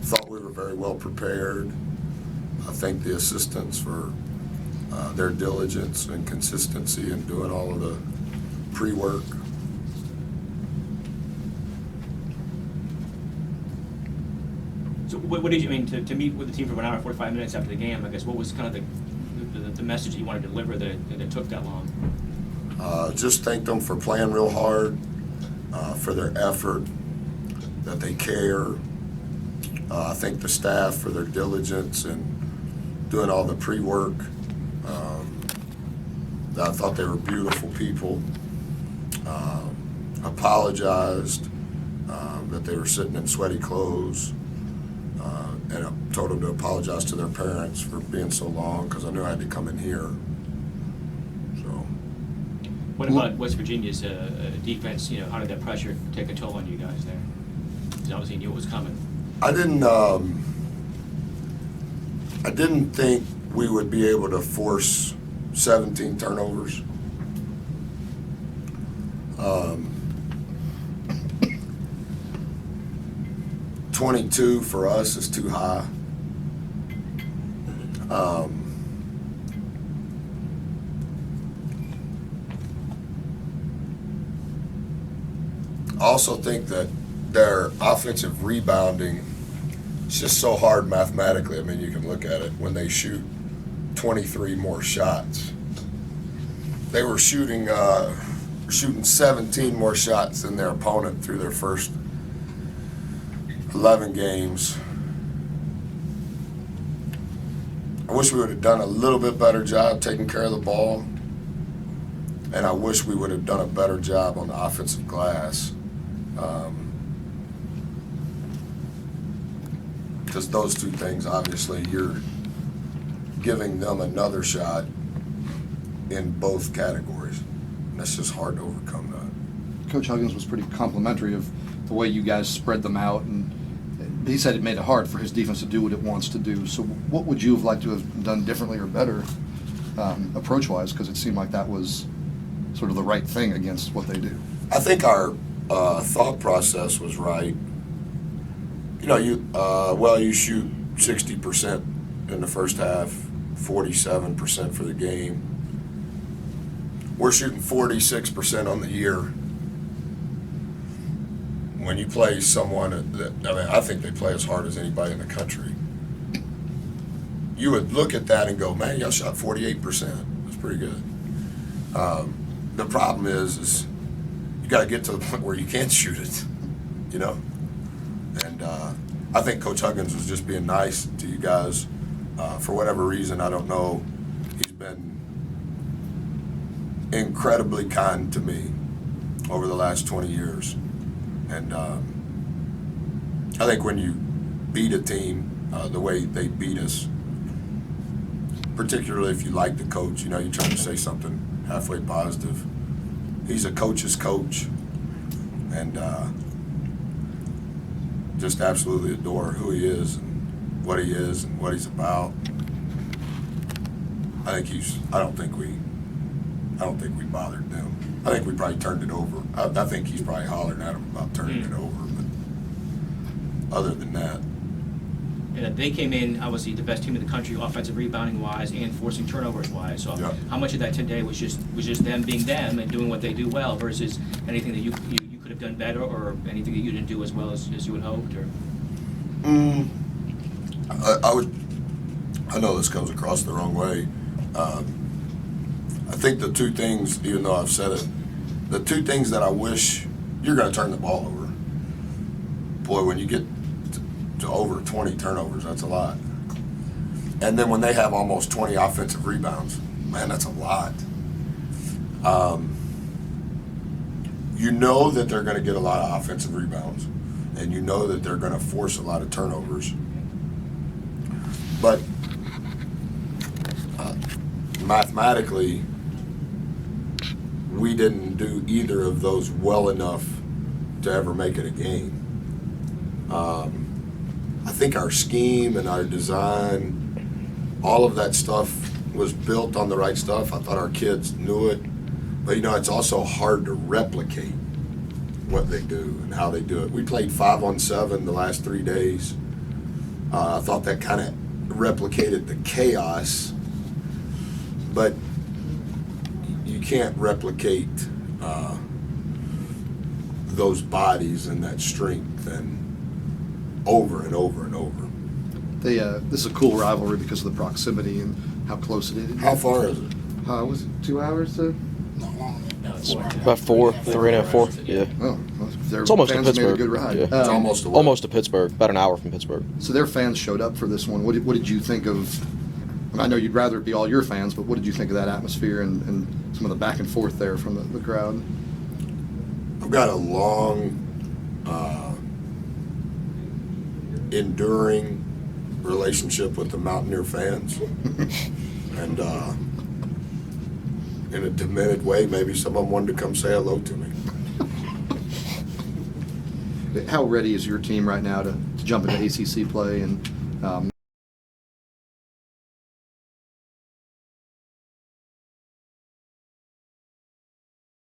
thought we were very well prepared. I thank the assistants for their diligence and consistency in doing all of the pre-work. So what did you mean to meet with the team for 1 hour and 45 minutes after the game? I guess what was kind of the message that you wanted to deliver that took that long? Just thank them for playing real hard, for their effort, that they care. I thank the staff for their diligence and doing all the pre-work. I thought they were beautiful people. Apologized that they were sitting in sweaty clothes. And I told them to apologize to their parents for being so long because I knew I had to come in here. So. What about West Virginia's defense? You know, how did that pressure take a toll on you guys there? Because obviously you knew it was coming. I didn't think we would be able to force 17 turnovers. 22 for us is too high. I also think that their offensive rebounding is just so hard mathematically. I mean, you can look at it when they shoot 23 more shots. They were shooting 17 more shots than their opponent through their first 11 games. I wish we would have done a little bit better job taking care of the ball, and I wish we would have done a better job on the offensive glass. Because those two things, obviously, you're giving them another shot in both categories. And that's just hard to overcome that. Coach Huggins was pretty complimentary of the way you guys spread them out, and he said it made it hard for his defense to do what it wants to do. So what would you have liked to have done differently or better approach-wise? Because it seemed like that was sort of the right thing against what they do. I think our thought process was right. You know, you shoot 60% in the first half, 47% for the game. We're shooting 46% on the year. When you play someone I think they play as hard as anybody in the country. You would look at that and go, man, y'all shot 48%. That's pretty good. The problem is you got to get to the point where you can't shoot it, you know? And I think Coach Huggins was just being nice to you guys. For whatever reason, I don't know, he's been incredibly kind to me over the last 20 years. And I think when you beat a team the way they beat us, particularly if you like the coach, you know, you're trying to say something halfway positive. He's a coach's coach, and just absolutely adore who he is and what he is and what he's about. I don't think we bothered them. I think we probably turned it over. I think he's probably hollering at him about turning it over, but other than that. Yeah, they came in, obviously, the best team in the country, offensive rebounding-wise and forcing turnovers-wise. So yeah. How much of that today was just them being them and doing what they do well versus anything that you could have done better or anything that you didn't do as well as you had hoped? Or I know this comes across the wrong way. I think the two things, even though I've said it, the two things that I wish, you're going to turn the ball over. Boy, when you get to over 20 turnovers, that's a lot. And then when they have almost 20 offensive rebounds, man, that's a lot. You know that they're going to get a lot of offensive rebounds, and you know that they're going to force a lot of turnovers. But mathematically, we didn't do either of those well enough to ever make it a game. I think our scheme and our design, all of that stuff was built on the right stuff. I thought our kids knew it. But, you know, it's also hard to replicate what they do and how they do it. We played 5-on-7 the last 3 days. I thought that kind of replicated the chaos, but you can't replicate those bodies and that strength and over and over and over. This is a cool rivalry because of the proximity and how close it is. How far is it? Was it 2 hours to? No, it's About 3.5, 4. Yeah. Oh, well, their It's almost to fans made a Pittsburgh. good ride. Yeah. It's almost a what? Almost to Pittsburgh. About an hour from Pittsburgh. So their fans showed up for this one. What did you think of? I know you'd rather it be all your fans, but what did you think of that atmosphere and some of the back and forth there from the crowd? I've got a long, enduring relationship with the Mountaineer fans, and in a diminished way, maybe someone wanted to come say hello to me. How ready is your team right now to jump into ACC play and